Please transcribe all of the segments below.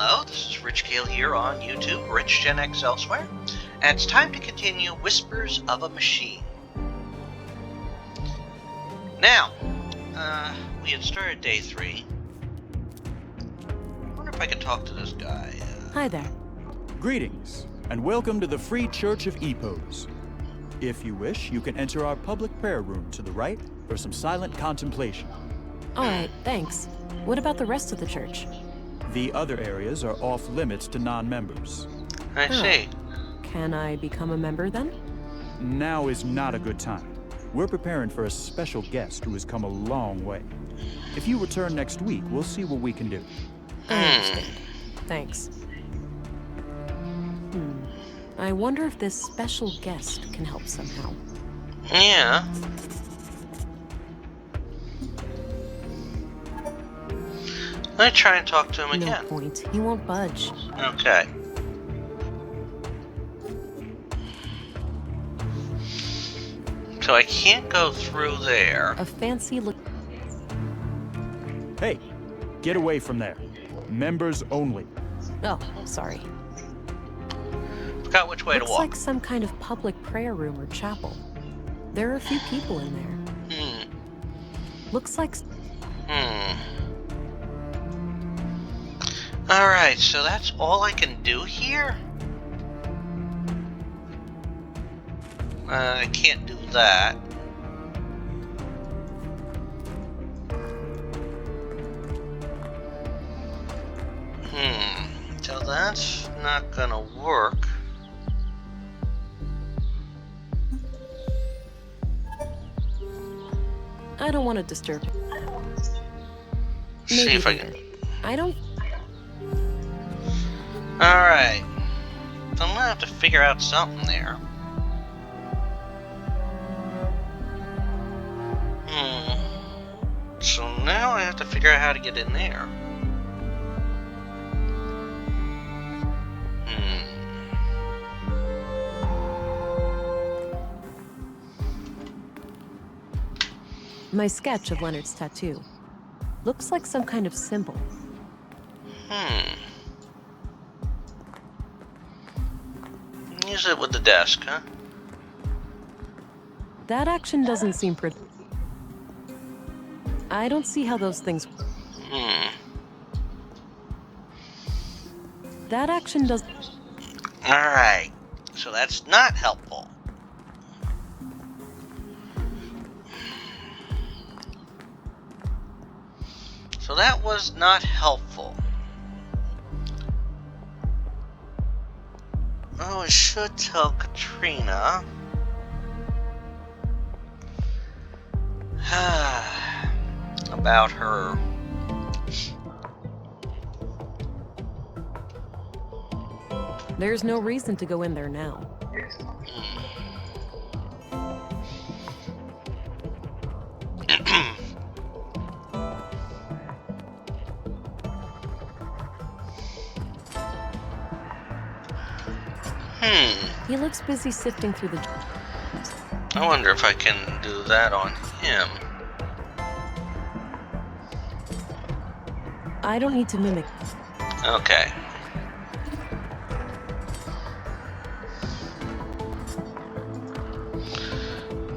Hello, this is Rich Gale here on YouTube, Rich Gen X elsewhere, and it's time to continue Whispers of a Machine. Now, we had started day 3. I wonder if I could talk to this guy. Hi there. Greetings, and welcome to the Free Church of EPOS. If you wish, you can enter our public prayer room to the right for some silent contemplation. Alright, thanks. What about the rest of the church? The other areas are off limits to non-members. I see. Can I become a member then? Now is not a good time. We're preparing for a special guest who has come a long way. If you return next week, we'll see what we can do. I understand. Thanks. I wonder if this special guest can help somehow. Yeah. Let me try and talk to him again. No point. He won't budge. Okay. So I can't go through there. A fancy look. Hey, get away from there. Members only. Oh, sorry. Forgot which way to Looks walk. like some kind of public prayer room or chapel. There are a few people in there. Looks like... Alright, so that's all I can do here? I can't do that. So that's not gonna work. I don't want to disturb him. See if I can... I don't... Alright. So I'm gonna have to figure out something there. So now I have to figure out how to get in there. My sketch of Leonard's tattoo. Looks like some kind of symbol. Use it with the desk, huh? That action doesn't seem pretty. I don't see how those things... That action does... Alright. So that's not helpful. So that was not helpful. Oh, I should tell Katrina. About her. There's no reason to go in there now. He looks busy sifting through the... I wonder if I can do that on him. I don't need to mimic... Okay.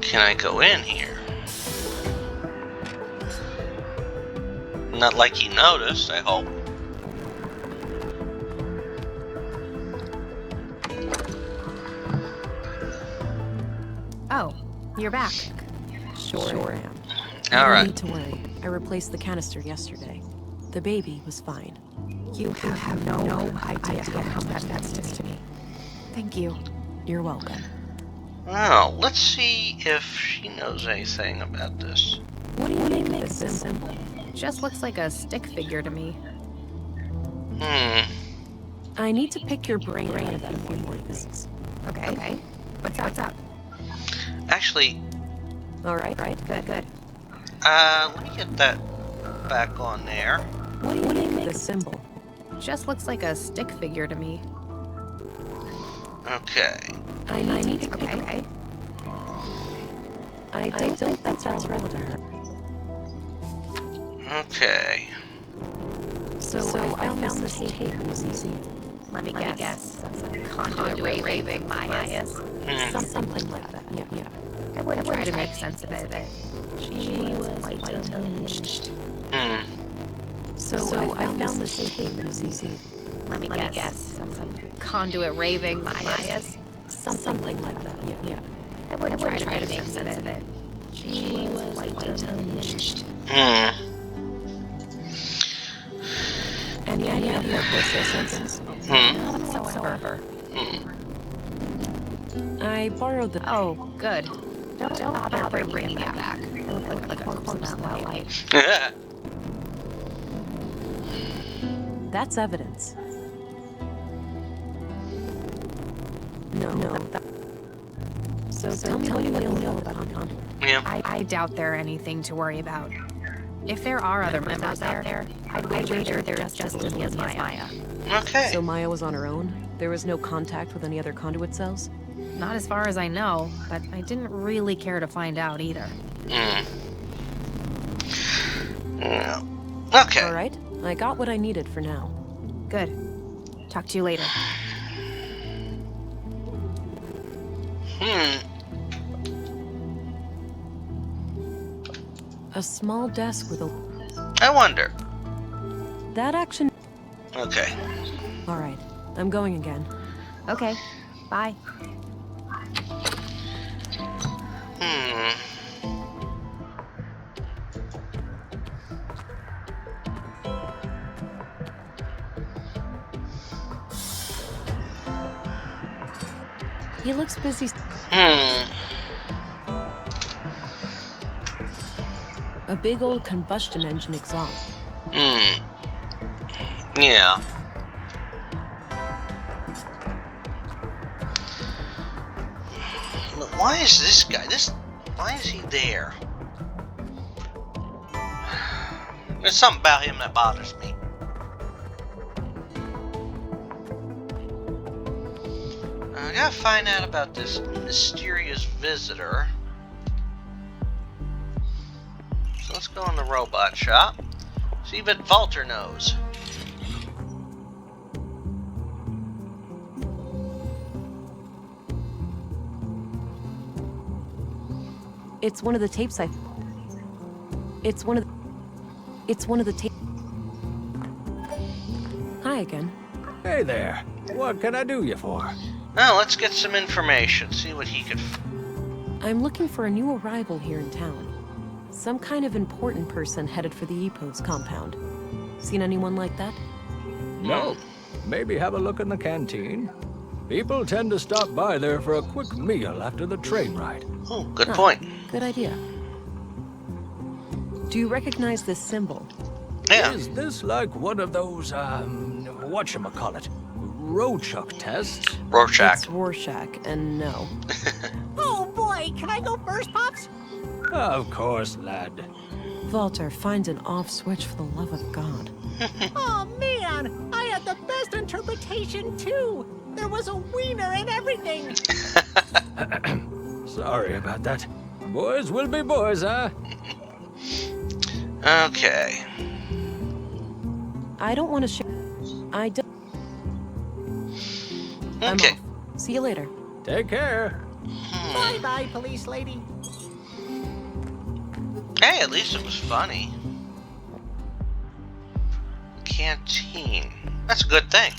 Can I go in here? Not like he noticed, I hope. Oh, you're back. Sure am. All right. No need to worry. I replaced the canister yesterday. The baby was fine. You have no idea how much that sticks to me. Thank you. You're welcome. Well, let's see if she knows anything about this. What do you make this symbol? Just looks like a stick figure to me. I need to pick your brain about a few more things. Okay. What's up? Actually, All right. Good. let me get that back on there. What do you make this symbol? Just looks like a stick figure to me. Okay. I need to pick... Okay. I don't think that's relevant. Okay. So I found this tape. It was easy. Let me guess. Conduit raving bias. Something like that. Yeah. I would try to make sense of it. She was quite unhinged. So I found this tape. It was easy. Let me guess. Conduit raving bias. Something like that. Yeah. I would try to make sense of it. She was quite unhinged. Any idea what this is? Not whatsoever. I borrowed the. Oh, good. Don't bother bringing it back. It would look like a corpse in that light. That's evidence. No. So tell me what you know about Conduit. Yeah. I doubt there are anything to worry about. If there are other members out there, I'd wager they're just as as Maya. Okay. So Maya was on her own? There was no contact with any other Conduit cells? Not as far as I know, but I didn't really care to find out either. Yeah. Okay. Alright, I got what I needed for now. Good. Talk to you later. A small desk with a... I wonder. That action... Okay. Alright, I'm going again. Okay. Bye. He looks busy. A big old combustion engine exhaust. Yeah. But why is this guy? Why is he there? There's something about him that bothers me. I gotta find out about this mysterious visitor. So let's go in the robot shop. See what Walter knows. It's one of the tapes It's one of the tapes. Hi again. Hey there. What can I do you for? Now let's get some information. See what he could. I'm looking for a new arrival here in town. Some kind of important person headed for the EPOS compound. Seen anyone like that? No. Maybe have a look in the canteen. People tend to stop by there for a quick meal after the train ride. Oh, good point. Good idea. Do you recognize this symbol? Yeah. Is this like one of those, whatchamacallit, Rorschach tests? Rorschach. It's Rorschach, and no. Oh boy, can I go first, Pops? Of course, lad. Walter, find an off switch for the love of God. Oh man, I had the best interpretation too. There was a wiener and everything. Sorry about that. Boys will be boys, huh? Okay. I don't want to share. I don't. I'm Okay. off. See you later. Take care. Bye-bye, police lady. Hey, at least it was funny. Canteen. That's a good thing.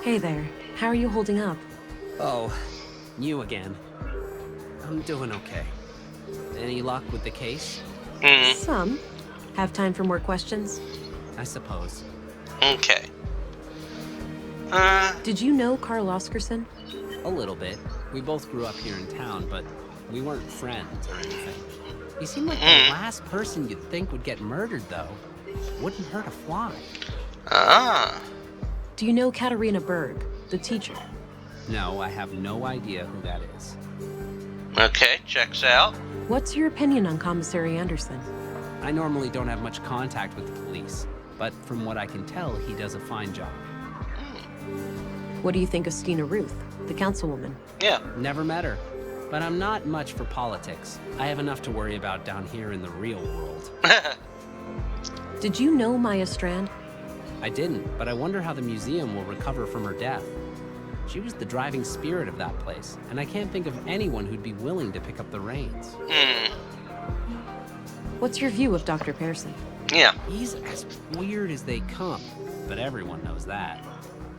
Hey there. How are you holding up? Oh, you again. I'm doing okay. Any luck with the case? Some. Have time for more questions? I suppose. Okay. Did you know Carl Oscarson? A little bit. We both grew up here in town, but we weren't friends or anything. He seemed like the last person you'd think would get murdered, though. Wouldn't hurt a fly. Ah. Do you know Katarina Berg, the teacher? No, I have no idea who that is. Okay, checks out. What's your opinion on Commissary Anderson? I normally don't have much contact with the police, but from what I can tell, he does a fine job. What do you think of Stina Ruth, the councilwoman? Yeah. Never met her, but I'm not much for politics. I have enough to worry about down here in the real world. Did you know Maya Strand? I didn't, but I wonder how the museum will recover from her death. She was the driving spirit of that place, and I can't think of anyone who'd be willing to pick up the reins. What's your view of Dr. Pearson? Yeah. He's as weird as they come, but everyone knows that.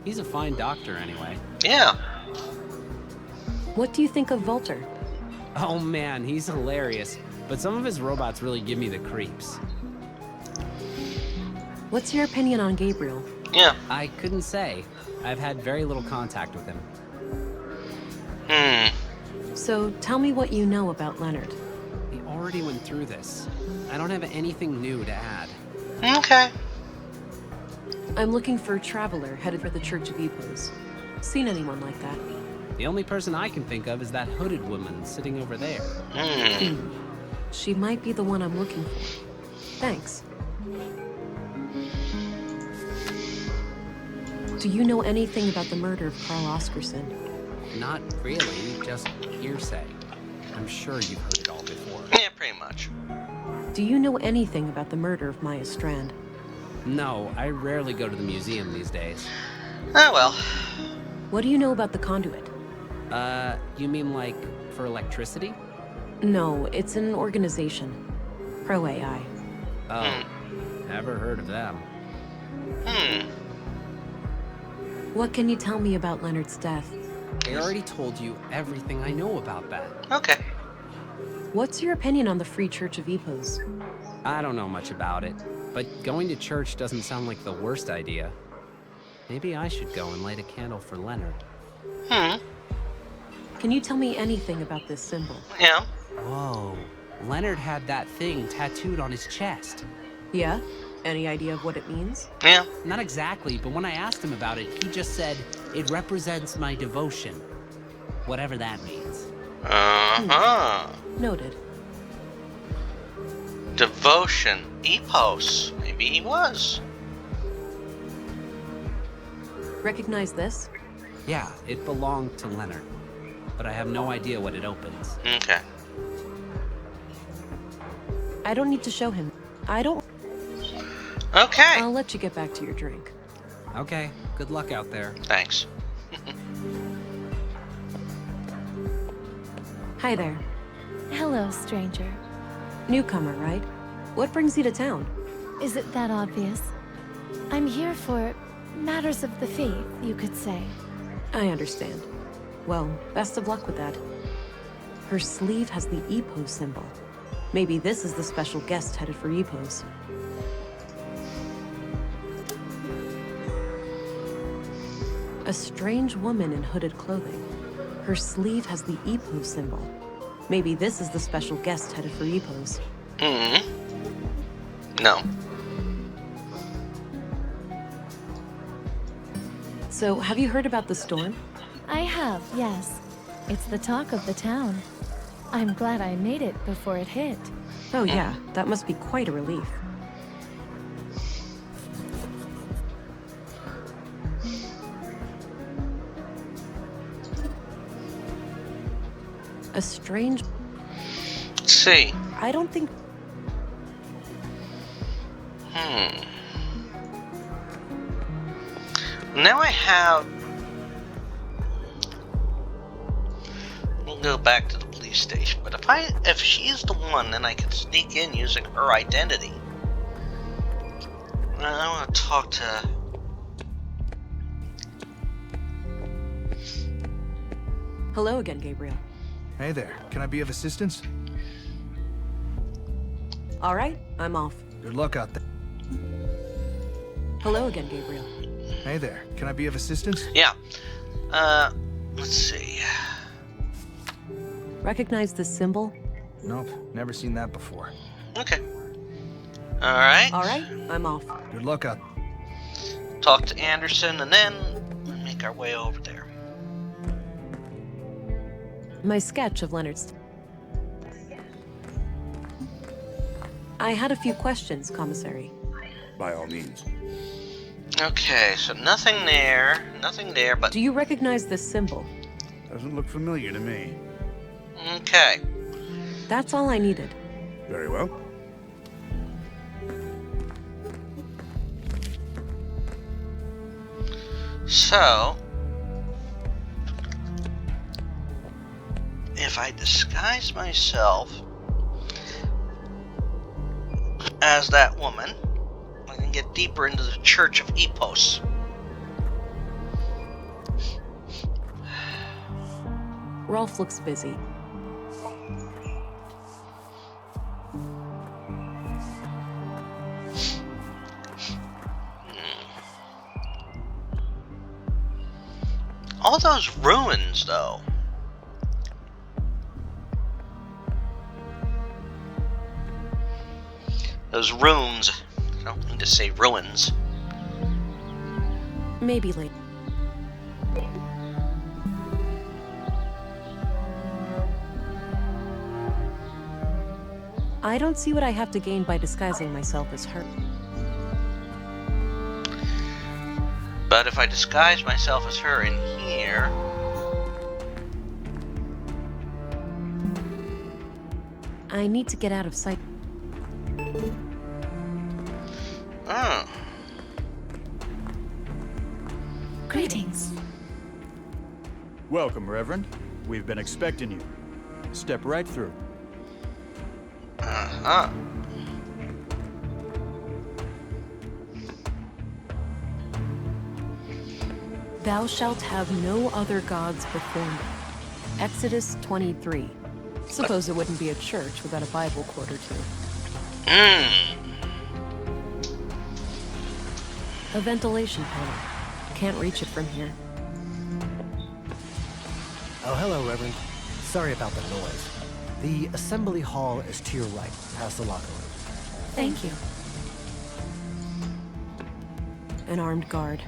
He's a fine doctor anyway. Yeah. What do you think of Volter? Oh man, he's hilarious, but some of his robots really give me the creeps. What's your opinion on Gabriel? Yeah. I couldn't say. I've had very little contact with him. So tell me what you know about Leonard. We already went through this. I don't have anything new to add. Okay. I'm looking for a traveler headed for the Church of EPOS. Seen anyone like that? The only person I can think of is that hooded woman sitting over there. She might be the one I'm looking for. Thanks. Do you know anything about the murder of Carl Oscarson? Not really, just hearsay. I'm sure you've heard it all before. Yeah, pretty much. Do you know anything about the murder of Maya Strand? No, I rarely go to the museum these days. Oh well. What do you know about the conduit? You mean like for electricity? No, it's an organization. Pro AI. Oh, never heard of them. What can you tell me about Leonard's death? I already told you everything I know about that. Okay. What's your opinion on the Free Church of EPOS? I don't know much about it, but going to church doesn't sound like the worst idea. Maybe I should go and light a candle for Leonard. Can you tell me anything about this symbol? Yeah. Whoa, Leonard had that thing tattooed on his chest. Yeah? Any idea of what it means? Yeah. Not exactly, but when I asked him about it, he just said, it represents my devotion. Whatever that means. Noted. Devotion. EPOS. Maybe he was. Recognize this? Yeah, it belonged to Leonard, but I have no idea what it opens. Okay. I don't need to show him. Okay. I'll let you get back to your drink. Okay, good luck out there. Thanks. Hi there. Hello, stranger. Newcomer, right? What brings you to town? Is it that obvious? I'm here for matters of the faith, you could say. I understand. Well, best of luck with that. Her sleeve has the EPOS symbol. Maybe this is the special guest headed for EPOS. A strange woman in hooded clothing. Her sleeve has the EPOS symbol. Maybe this is the special guest headed for EPOS. No. So, have you heard about the storm? I have, yes. It's the talk of the town. I'm glad I made it before it hit. Oh yeah, that must be quite a relief. A strange... Let's see. I don't think... Now I have... We'll go back to the police station, but if she's the one, then I can sneak in using her identity. I want to talk to... Hello again, Gabriel. Hey there, can I be of assistance? All right, I'm off. Good luck out there. Hello again, Gabriel. Hey there, can I be of assistance? Yeah. Let's see. Recognize this symbol? Nope, never seen that before. Okay. Alright. Alright, I'm off. Good luck out. Talk to Anderson and then make our way over there. My sketch of Leonard's. I had a few questions, Commissary. By all means. Okay, so nothing there, but... Do you recognize this symbol? Doesn't look familiar to me. Okay. That's all I needed. Very well. So... if I disguise myself as that woman, I can get deeper into the Church of EPOS. Rolf looks busy. All those ruins, though. Those runes. I don't mean to say ruins. Maybe later. I don't see what I have to gain by disguising myself as her. But if I disguise myself as her in here... I need to get out of sight. Oh. Greetings. Welcome, Reverend. We've been expecting you. Step right through. Uh-huh. Thou shalt have no other gods before me. Exodus 23. Suppose it wouldn't be a church without a Bible quote or two. A ventilation panel. Can't reach it from here. Oh, hello, Reverend. Sorry about the noise. The assembly hall is to your right, past the locker room. Thank you. An armed guard.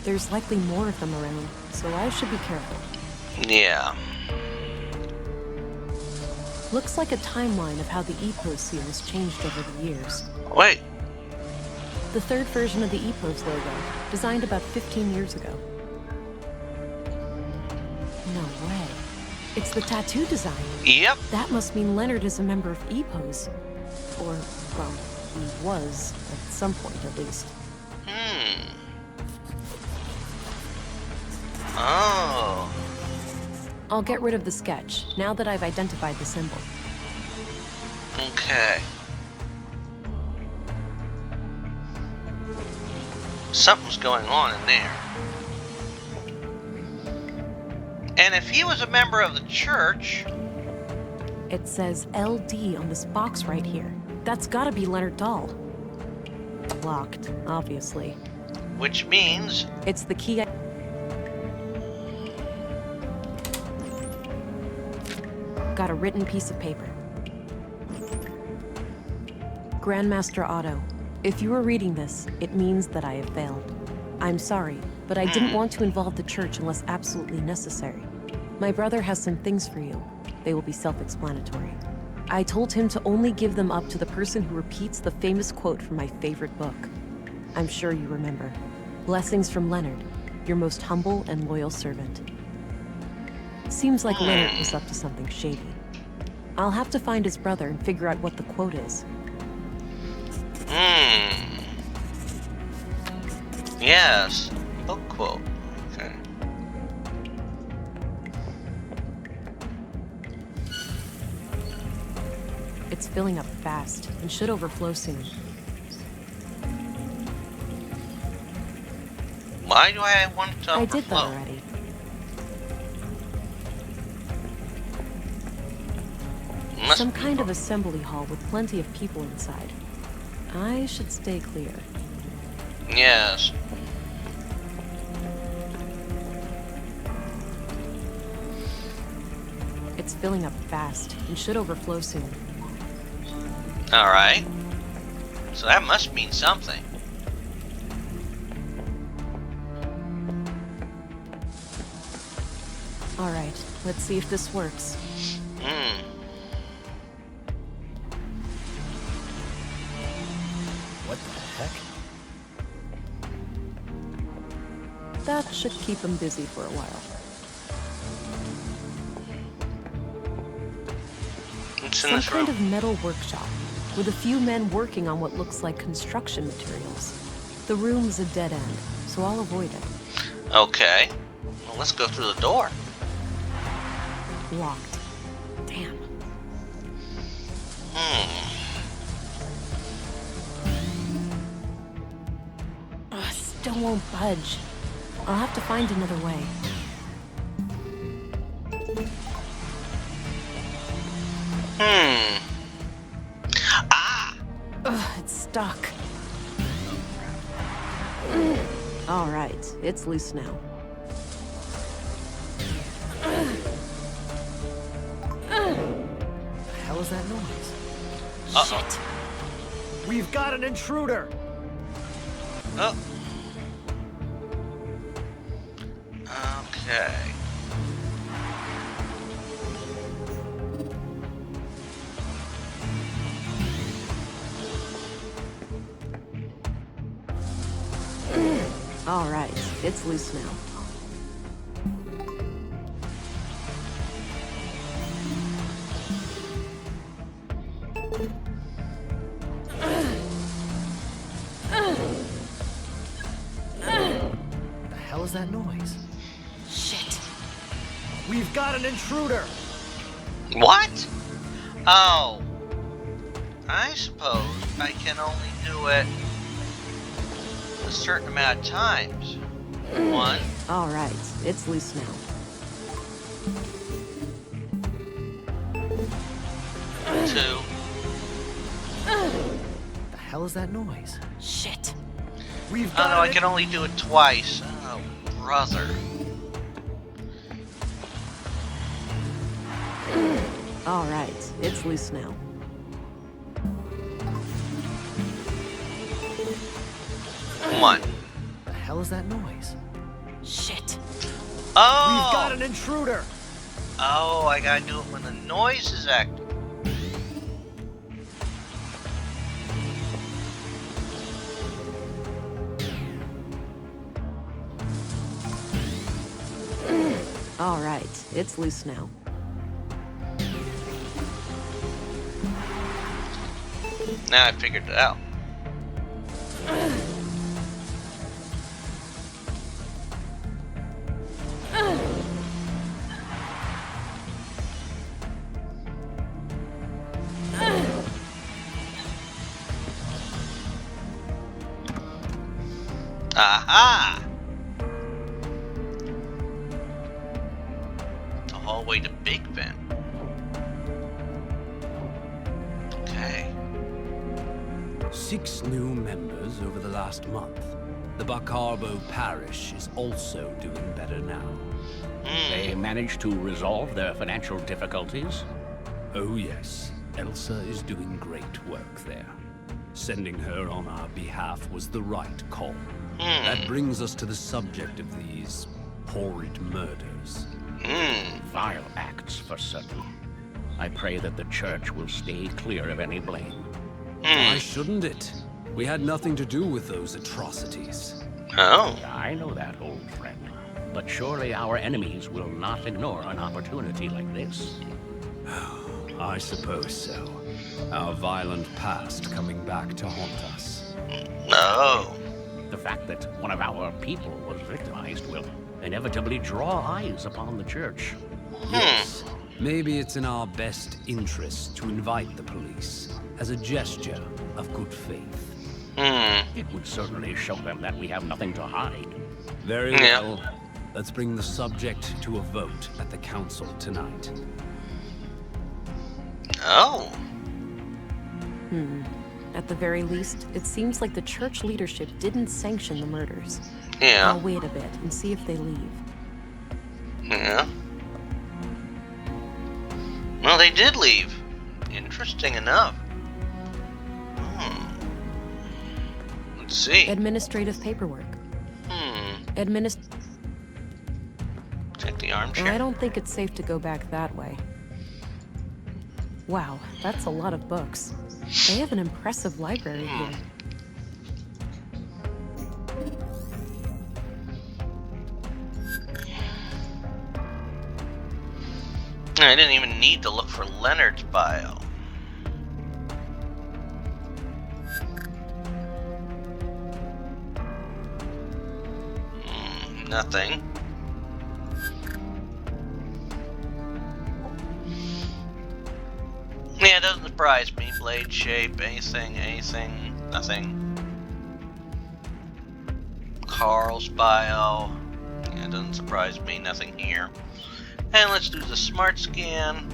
There's likely more of them around, so I should be careful. Yeah. Looks like a timeline of how the EPOS seal has changed over the years. Wait. The third version of the EPOS logo, designed about 15 years ago. No way. It's the tattoo design. Yep. That must mean Leonard is a member of EPOS. Or, well, he was, at some point at least. Oh. I'll get rid of the sketch, now that I've identified the symbol. Okay. Something's going on in there. And if he was a member of the church... It says LD on this box right here. That's gotta be Leonard Dahl. Locked, obviously. Which means... It's the key. Got a written piece of paper. Grandmaster Otto, if you are reading this, it means that I have failed. I'm sorry, but I didn't want to involve the church unless absolutely necessary. My brother has some things for you. They will be self-explanatory. I told him to only give them up to the person who repeats the famous quote from my favorite book. I'm sure you remember. Blessings from Leonard, your most humble and loyal servant. Seems like Leonard was up to something shady. I'll have to find his brother and figure out what the quote is. Yes. Book quote. Okay. It's filling up fast and should overflow soon. Why do I want to I overflow? did that already. Some kind of assembly hall with plenty of people inside. I should stay clear. Yes. It's filling up fast and should overflow soon. Alright. So that must mean something. Alright, let's see if this works. What the heck? That should keep him busy for a while. What's in Some this kind room? of metal workshop, with a few men working on what looks like construction materials. The room's a dead end, so I'll avoid it. Okay. Well, let's go through the door. Locked. Damn. Ugh, still won't budge. I'll have to find another way. Ugh, it's stuck. All right, it's loose now. The hell is that noise? Shit. We've got an intruder! Oh. Okay. All right, it's loose now. The hell is that noise? Shit. We've got an intruder! What? Oh. I suppose I can only do it a certain amount of times. One. All right, it's loose now. Two. The hell is that noise? Shit. We've Oh got no, I an can only do it twice. Oh, brother. All right, it's loose now. One. The hell is that noise? Shit. Oh! We've got an intruder! Oh, I gotta do it when the noise is active. All right, it's loose now. Now I figured it out. Aha! The hallway to Big Ben. Okay. 6 new members over the last month. The Bacarbo parish is also doing better now. They managed to resolve their financial difficulties? Oh yes, Elsa is doing great work there. Sending her on our behalf was the right call. That brings us to the subject of these horrid murders. Vile acts, for certain. I pray that the church will stay clear of any blame. Why shouldn't it? We had nothing to do with those atrocities. Oh. I know that, old friend. But surely our enemies will not ignore an opportunity like this. I suppose so. Our violent past coming back to haunt us. No. The fact that one of our people was victimized will inevitably draw eyes upon the church. Yes. Maybe it's in our best interest to invite the police as a gesture of good faith. It would certainly show them that we have nothing to hide. Very well. Let's bring the subject to a vote at the council tonight. Oh. At the very least, it seems like the church leadership didn't sanction the murders. Yeah. I'll wait a bit and see if they leave. Yeah. Well, they did leave. Interesting enough. See. Administrative paperwork. Check the armchair. I don't think it's safe to go back that way. Wow, that's a lot of books. They have an impressive library here. I didn't even need to look for Leonard's bio. Nothing. Yeah, it doesn't surprise me. Blade shape, anything, nothing. Carl's bio. Yeah, it doesn't surprise me. Nothing here. And let's do the smart scan.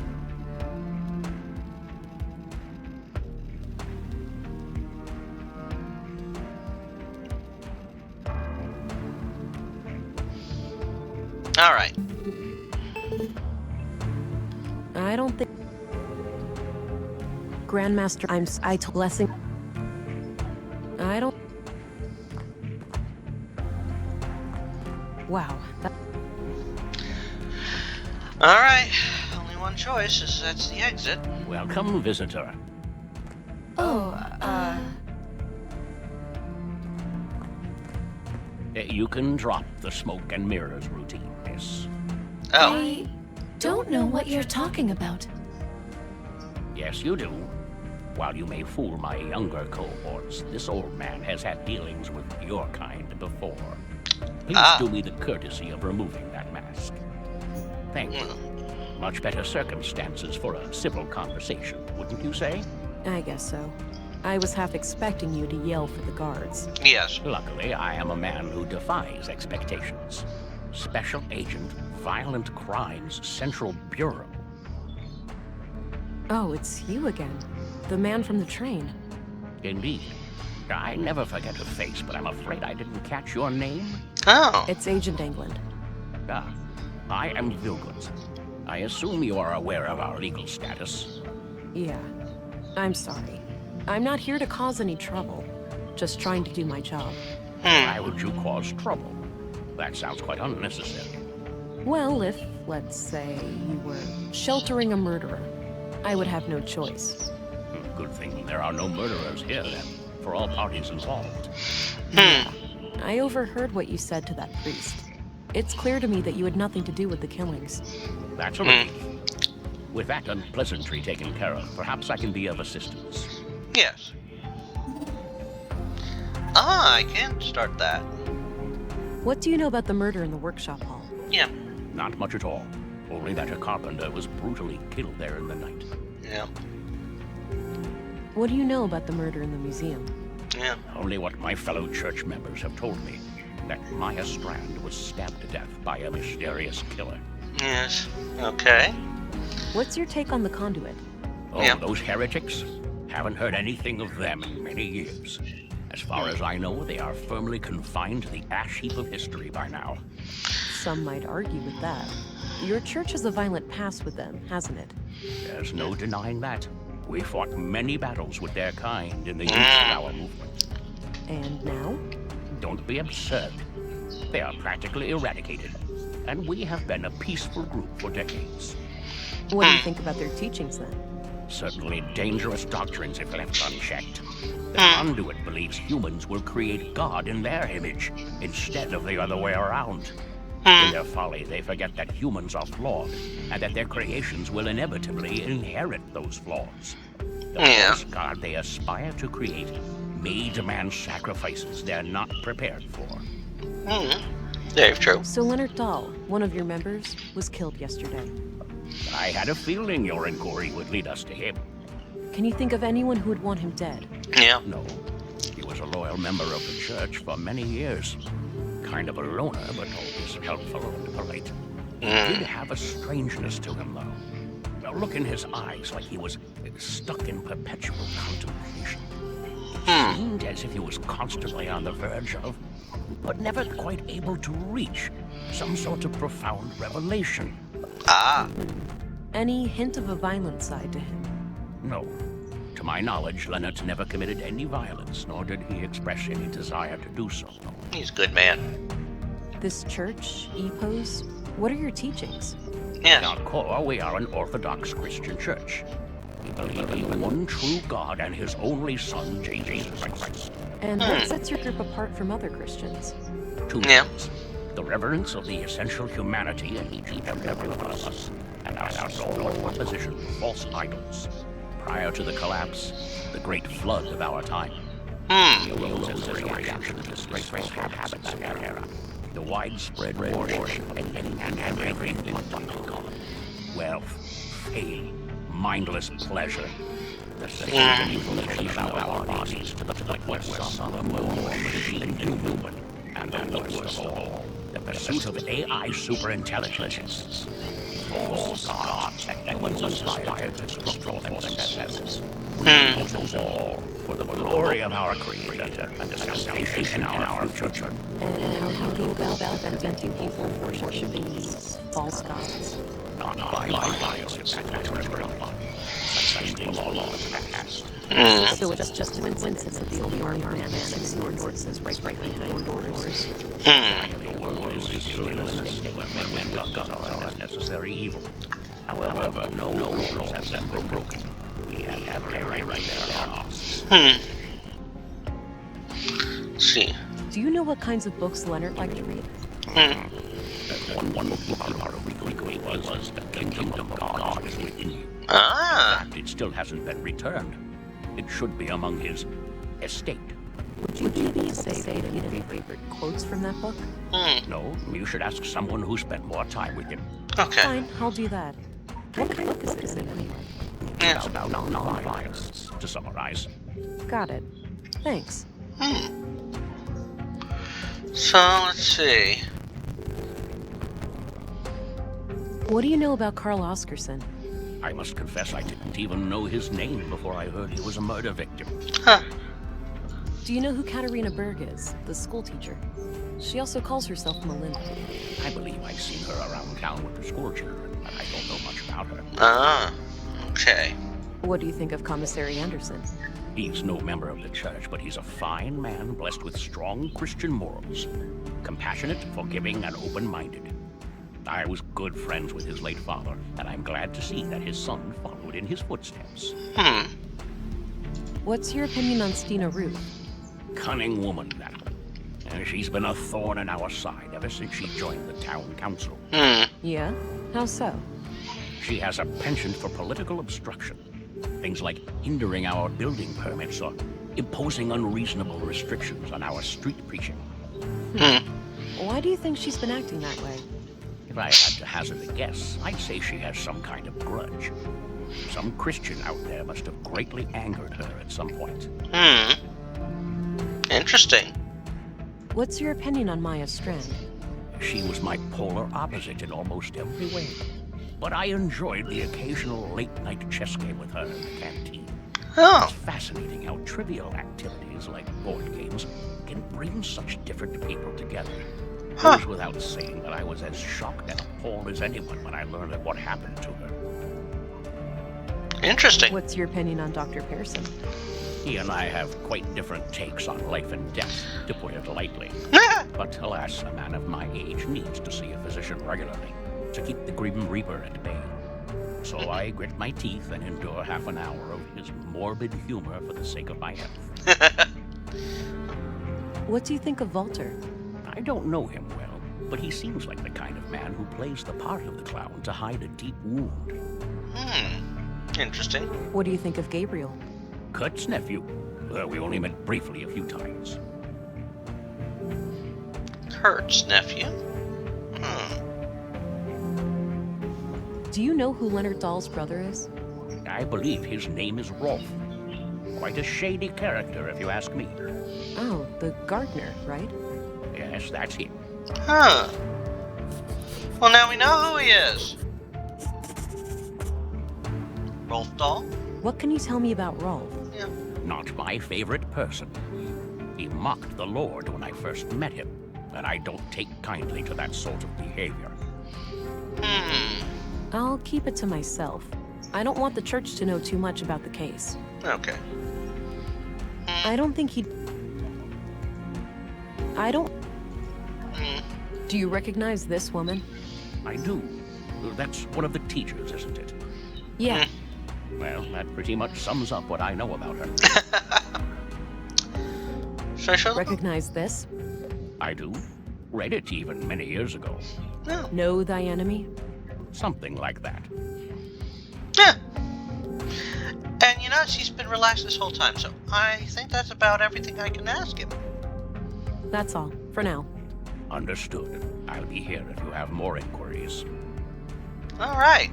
All right. I don't think Grandmaster. I told blessing. I don't. Wow. All right. Only one choice is that's the exit. Welcome, visitor. You can drop the smoke and mirrors routine, miss. Oh. I don't know what you're talking about. Yes, you do. While you may fool my younger cohorts, this old man has had dealings with your kind before. Please do me the courtesy of removing that mask. Thank you. Much better circumstances for a civil conversation, wouldn't you say? I guess so. I was half expecting you to yell for the guards. Yes. Luckily, I am a man who defies expectations. Special Agent, Violent Crimes Central Bureau. Oh, it's you again. The man from the train. Indeed. I never forget a face, but I'm afraid I didn't catch your name. Oh. It's Agent England. Ah, I am Vilgut. I assume you are aware of our legal status. Yeah. I'm sorry. I'm not here to cause any trouble. Just trying to do my job. Why would you cause trouble? That sounds quite unnecessary. Well, if, let's say, you were sheltering a murderer, I would have no choice. Good thing there are no murderers here, then, for all parties involved. I overheard what you said to that priest. It's clear to me that you had nothing to do with the killings. That's a relief. With that unpleasantry taken care of, perhaps I can be of assistance. Yes. I can start that. What do you know about the murder in the workshop hall? Yeah. Not much at all. Only that a carpenter was brutally killed there in the night. Yeah. What do you know about the murder in the museum? Yeah. Only what my fellow church members have told me. That Maya Strand was stabbed to death by a mysterious killer. Yes. Okay. What's your take on the conduit? Oh, those heretics? Haven't heard anything of them in many years. As far as I know, they are firmly confined to the ash heap of history by now. Some might argue with that. Your church has a violent past with them, hasn't it? There's no denying that. We fought many battles with their kind in the youth of our movement. And now? Don't be absurd. They are practically eradicated, and we have been a peaceful group for decades. What do you think about their teachings, then? Certainly dangerous doctrines if left unchecked. The conduit believes humans will create God in their image, instead of the other way around. In their folly, they forget that humans are flawed, and that their creations will inevitably inherit those flaws. The false God they aspire to create may demand sacrifices they're not prepared for. Very true. So Leonard Dahl, one of your members, was killed yesterday. I had a feeling your inquiry would lead us to him. Can you think of anyone who would want him dead? Yeah. No. He was a loyal member of the church for many years. Kind of a loner, but always helpful and polite. He did have a strangeness to him, though. A look in his eyes like he was stuck in perpetual contemplation. It seemed as if he was constantly on the verge of, but never quite able to reach, some sort of profound revelation. Ah. Any hint of a violent side to him? No. To my knowledge, Leonard never committed any violence, nor did he express any desire to do so. He's a good man. This church, EPOS, what are your teachings? At our core, we are an Orthodox Christian church. We believe in one true God and his only Son, Jesus Christ. And what sets your group apart from other Christians? Two things. The reverence of the essential humanity in each and every one of us, and our sole opposition to false idols. Prior to the collapse, the great flood of our time, the reaction to disgraceful habits of our era, the widespread worship of anything and everything but God. Wealth, fame, mindless pleasure, the same mutilation of our bodies to the point where some are more machine than human, and the worst of all, the pursuit of AI superintelligence. False gods that was inspired to destroy themselves. All for the glory of our Creator and the salvation of our future. And how do you go about preventing people from worshiping these false gods? Not by bias, such things all over the past. So it's just a coincidence that the only armed man is right behind doors. The world is necessary evil. However, no rules have been broken. We have every right there on us. See. Do you know what kinds of books Leonard liked to read? One book was The Kingdom of God is Within You. In fact, it still hasn't been returned. It should be among his estate. Would you maybe say that you have any favorite quotes from that book? No, you should ask someone who spent more time with him. Okay. Fine, I'll do that. What kind of book is it anyway? It's about non-violence, to summarize. Got it. Thanks. So, let's see. What do you know about Carl Oscarson? I must confess I didn't even know his name before I heard he was a murder victim. Do you know who Katerina Berg is, the school teacher? She also calls herself Melinda. I believe I've seen her around town with the school children, but I don't know much about her. Okay. What do you think of Commissary Anderson? He's no member of the church, but he's a fine man blessed with strong Christian morals. Compassionate, forgiving, and open-minded. I was good friends with his late father, and I'm glad to see that his son followed in his footsteps. What's your opinion on Stina Ruth? Cunning woman, that. And she's been a thorn in our side ever since she joined the town council. Yeah? How so? She has a penchant for political obstruction. Things like hindering our building permits or imposing unreasonable restrictions on our street preaching. Why do you think she's been acting that way? If I had to hazard a guess, I'd say she has some kind of grudge. Some Christian out there must have greatly angered her at some point. Interesting. What's your opinion on Maya Strand? She was my polar opposite in almost every way. But I enjoyed the occasional late-night chess game with her in the canteen. It's fascinating how trivial activities like board games can bring such different people together. It goes without saying that I was as shocked and appalled as anyone when I learned of what happened to her. Interesting. What's your opinion on Dr. Pearson? He and I have quite different takes on life and death, to put it lightly. But alas, a man of my age needs to see a physician regularly to keep the Grim Reaper at bay. So I grit my teeth and endure half an hour of his morbid humor for the sake of my health. What do you think of Walter? I don't know him well, but he seems like the kind of man who plays the part of the clown to hide a deep wound. Interesting. What do you think of Gabriel? Kurt's nephew. We only met briefly a few times. Kurt's nephew? Do you know who Leonard Dahl's brother is? I believe his name is Rolf. Quite a shady character, if you ask me. Oh, the gardener, right? Yes, that's him. Well, now we know who he is. Rolf Dahl? What can you tell me about Rolf? Not my favorite person. He mocked the Lord when I first met him, and I don't take kindly to that sort of behavior. I'll keep it to myself. I don't want the church to know too much about the case. Okay. I don't think he'd... I don't... Do you recognize this woman? I do. That's one of the teachers, isn't it? Yeah. Well, that pretty much sums up what I know about her. Should I show them? Recognize this? I do. Read it even many years ago. No. Know thy enemy? Something like that. Yeah. And you know, she's been relaxed this whole time, so I think that's about everything I can ask him. That's all, for now. Understood. I'll be here if you have more inquiries. Alright.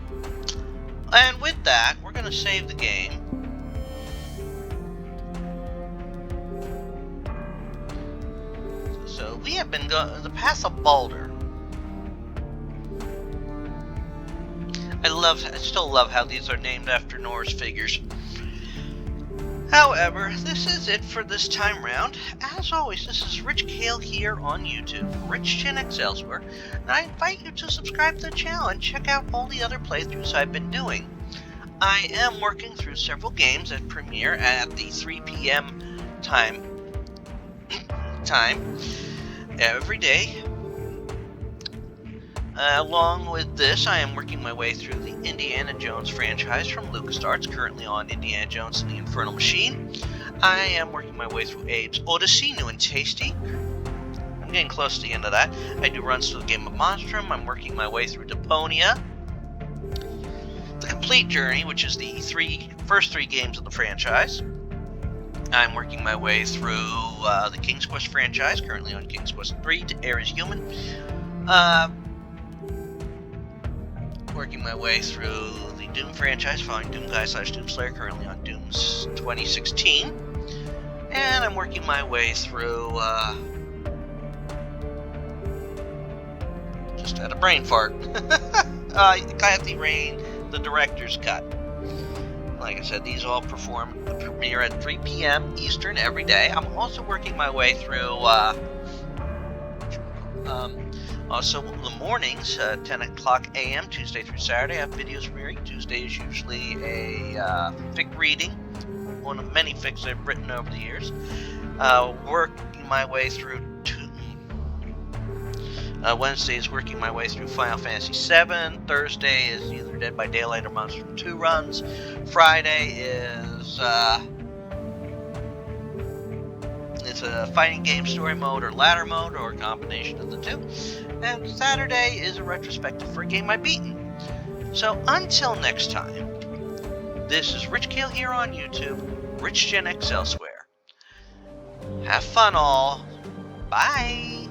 And with that, we're going to save the game. So we have been going the path of Balder. I still love how these are named after Norse figures. However, this is it for this time round. As always, this is Rich Kale here on YouTube, Rich Chin X elsewhere, and I invite you to subscribe to the channel and check out all the other playthroughs I've been doing. I am working through several games that premiere at the 3 p.m. time every day. Along with this, I am working my way through the Indiana Jones franchise from LucasArts, currently on Indiana Jones and the Infernal Machine. I am working my way through Abe's Odyssey, new and tasty. I'm getting close to the end of that. I do runs through the game of Monstrum. I'm working my way through Deponia. The Complete Journey, which is the first three games of the franchise. I'm working my way through the King's Quest franchise, currently on King's Quest 3 to Ares Human. Working my way through the Doom franchise, following Doom Guy / Doomslayer, currently on Doom's 2016. And I'm working my way through, just had a brain fart. Clancy Rain, the director's cut. Like I said, these all premiere at 3 p.m. Eastern every day. I'm also working my way through, also, the mornings, 10 o'clock a.m., Tuesday through Saturday, I have videos premiering. Tuesday is usually a fic reading, one of many fics I've written over the years. Working my way through Wednesday is working my way through Final Fantasy VII. Thursday is either Dead by Daylight or Monster 2 runs. Friday is it's a fighting game story mode or ladder mode or a combination of the two. And Saturday is a retrospective for a game I've beaten. So until next time, this is Rich Kale here on YouTube, Rich Gen X elsewhere. Have fun all. Bye.